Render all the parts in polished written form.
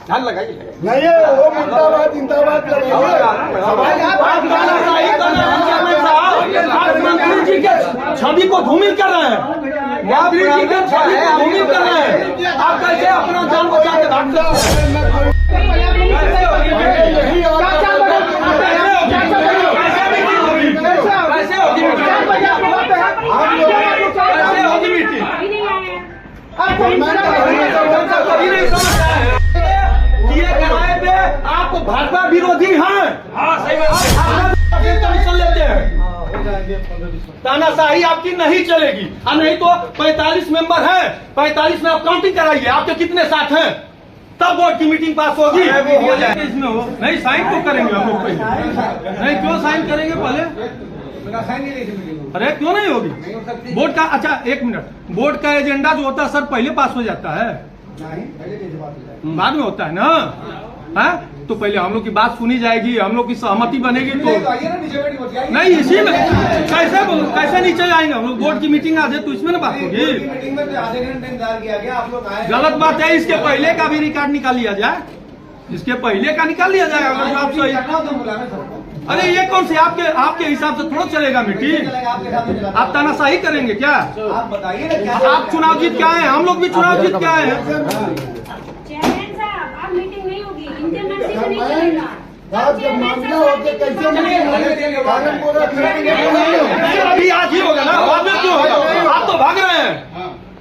नहीं वो मुर्दाबाद जिंदाबाद मंत्री जी के छवि को धूमिल कर रहे हैं, मंत्री जी के छवि को धूमिल कर रहे हैं। आप कैसे अपना जान बचा के भागते हो? आप भाजपा विरोधी हैं, कमीशन लेते हैं। तानाशाही आपकी नहीं चलेगी, और नहीं तो 45 मेंबर हैं, 45 में आप काउंटिंग कराइए, आपके कितने साथ हैं, तब बोर्ड की मीटिंग पास होगी। इसमें हो नहीं, साइन तो करेंगे हम लोग पहले, नहीं क्यों साइन करेंगे पहले? अरे क्यों नहीं होगी बोर्ड का? अच्छा एक मिनट, बोर्ड का एजेंडा जो होता है सर पहले पास हो जाता है, बाद में होता है ना? है तो पहले हम लोग की बात सुनी जाएगी, हम लोग की सहमति बनेगी तो नहीं, इसी में कैसे नीचे आएंगे हम लोग? बोर्ड की मीटिंग आज है तो इसमें ना बात होगी। गलत बात है, इसके पहले का भी रिकॉर्ड निकाल लिया जाए, इसके पहले का निकाल लिया जाए अगर आप सही। अरे ये कौन से आपके हिसाब से थोड़ा चलेगा मीटिंग? आप तानाशाही करेंगे क्या? आप बताइए ना, आप चुनाव जीत के आए हैं, हम लोग भी चुनाव जीत के आए हैं। मीटिंग नहीं होगी, इंटरनेट से नहीं चलेगा। अभी आज ही होगा ना, बाद में क्यों होगा? आप तो भाग रहे हैं,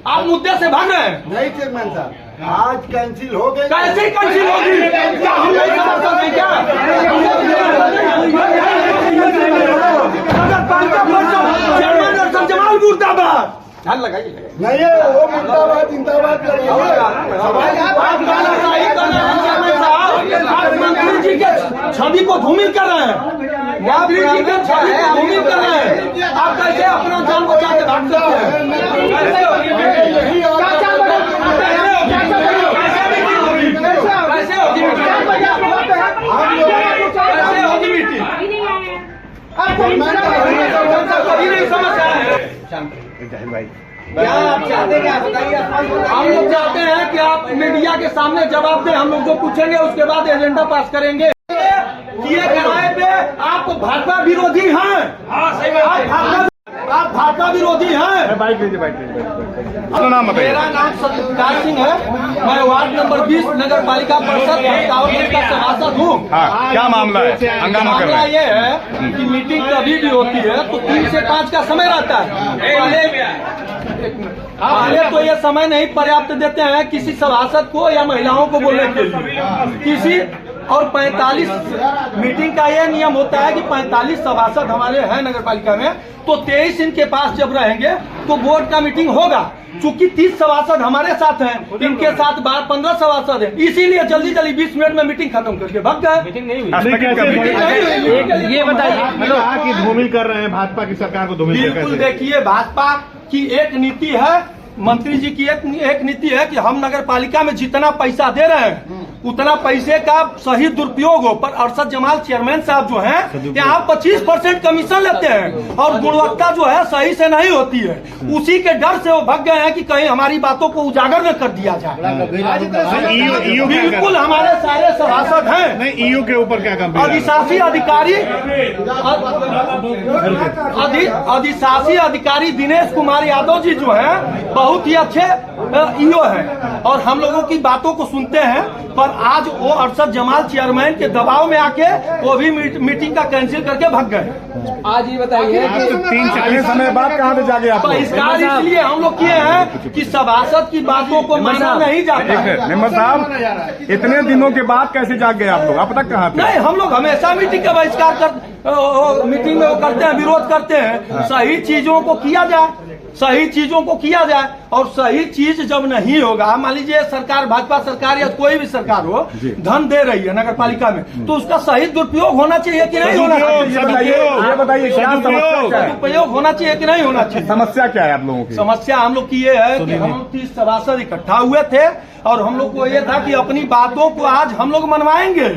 आप मुद्दे से भाग रहे हैं। नहीं चेयरमैन साहब, आज कैंसिल हो गई। कैसे कैंसिल होगी? क्या हम नहीं समझ सकते क्या? चेयरमैन और जमाल मुर्दाबाद नहीं वो मुर्दाबाद जिंदाबाद मंत्री जी के छवि को धूमिल कर रहे हैं, मंत्री जी के छवि को धूमिल कर रहे हैं। आप कैसे अपना जान बचा के भाग सकते हैं? कैसे होगी मीटिंग? कभी नहीं समझ आया है। क्या आप चाहते हैं? हम लोग चाहते हैं कि आप मीडिया के सामने जवाब दें, हम लोग जो पूछेंगे उसके बाद एजेंडा पास करेंगे। ये किराए पे आप भाजपा विरोधी हैं, आप भाजपा विरोधी हैं। बाइक लीजिए, अपना नाम बताइए। मेरा नाम सत्यकाल सिंह है, मैं वार्ड नंबर 20 नगर पालिका परिषद का सभासद हूँ। हाँ, क्या मामला है? हंगामा कर रहे हैं। ये है कि मीटिंग कभी भी होती है तो 3 से 5 का समय रहता है। पहले तो ये समय नहीं पर्याप्त देते हैं किसी सभासद को या महिलाओं को बोलने के लिए किसी, और 45 मीटिंग का ये नियम होता है कि 45 सभासद हमारे हैं नगर पालिका में, तो 23 इनके पास जब रहेंगे तो बोर्ड का मीटिंग होगा। चूंकि 30 सभासद हमारे साथ हैं, इनके साथ 15 सभासद हैं, इसीलिए जल्दी 20 मिनट में मीटिंग खत्म करके भाग गए। मीटिंग नहीं हुई। ये बताइए, धूमिल कर रहे हैं भाजपा की सरकार को धूमिल। बिल्कुल, देखिए भाजपा की एक नीति है, मंत्री जी की एक नीति है कि हम नगर पालिका में जितना पैसा दे रहे हैं उतना पैसे का सही दुरुपयोग हो। पर अरशद जमाल चेयरमैन साहब जो हैं यहाँ 25% कमीशन लेते हैं और गुणवत्ता जो है सही से नहीं होती है। उसी के डर से वो भाग गए हैं कि कहीं हमारी बातों को उजागर न कर दिया जाए। बिल्कुल, हमारे सारे सभासद हैं। नहीं, ईयू के ऊपर क्या काम? अधिशासी अधिकारी दिनेश कुमार यादव जी जो है बहुत ही अच्छे ईओ हैं और हम लोगों की बातों को सुनते हैं। पर आज वो अरशद जमाल चेयरमैन के दबाव में आके वो भी मीटिंग का कैंसिल करके भाग गए। आज ये बताइए कि 3 समय बाद कहाँ पे जाके आप बहिष्कार इसलिए हम लोग किए हैं कि सभासद की बातों को माना नहीं जाता। मेंबर साहब, इतने दिनों के बाद कैसे जाग गए आप लोग? अब तक कहाँ थे? नहीं, हम लोग हमेशा मीटिंग का बहिष्कार मीटिंग में वो करते हैं, विरोध करते हैं। सही चीजों को किया जाए, सही चीजों को किया जाए, और सही चीज जब नहीं होगा, मान लीजिए सरकार, भाजपा सरकार या कोई भी सरकार हो, धन दे रही है नगर पालिका में, तो उसका सही दुरुपयोग होना चाहिए कि नहीं होना चाहिए? ये बताइए, क्या समस्या क्या है? दुरुपयोग होना चाहिए कि नहीं होना चाहिए? समस्या क्या है आप लोगों की? समस्या हम लोग की ये है कि हम 30 सभासद इकट्ठा हुए थे और हम लोग को ये था कि अपनी बातों को आज हम लोग मनवाएंगे।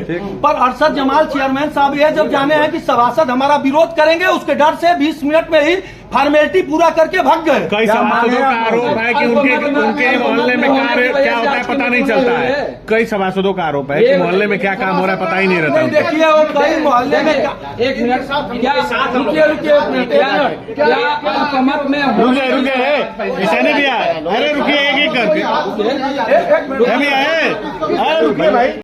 पर अरशद जमाल चेयरमैन साहब ये जब जाने हैं कि सभासद हमारा विरोध करेंगे, उसके डर से 20 मिनट में ही फॉर्मेलिटी पूरा करके भाग गए। कई सभासदों का आरोप है कि उनके मोहल्ले में क्या होता है पता नहीं चलता है। कई सभासदों का आरोप है कि मोहल्ले में क्या काम हो रहा है पता ही नहीं रहता नहीं, उनको। देखिए वो कई मोहल्ले में एक मिनट रुकिए क्या हुकूमत में रुके ऐसा नहीं भैया, अरे रुकिए एक करके एक मिनट भैया, अरे रुकिए भाई।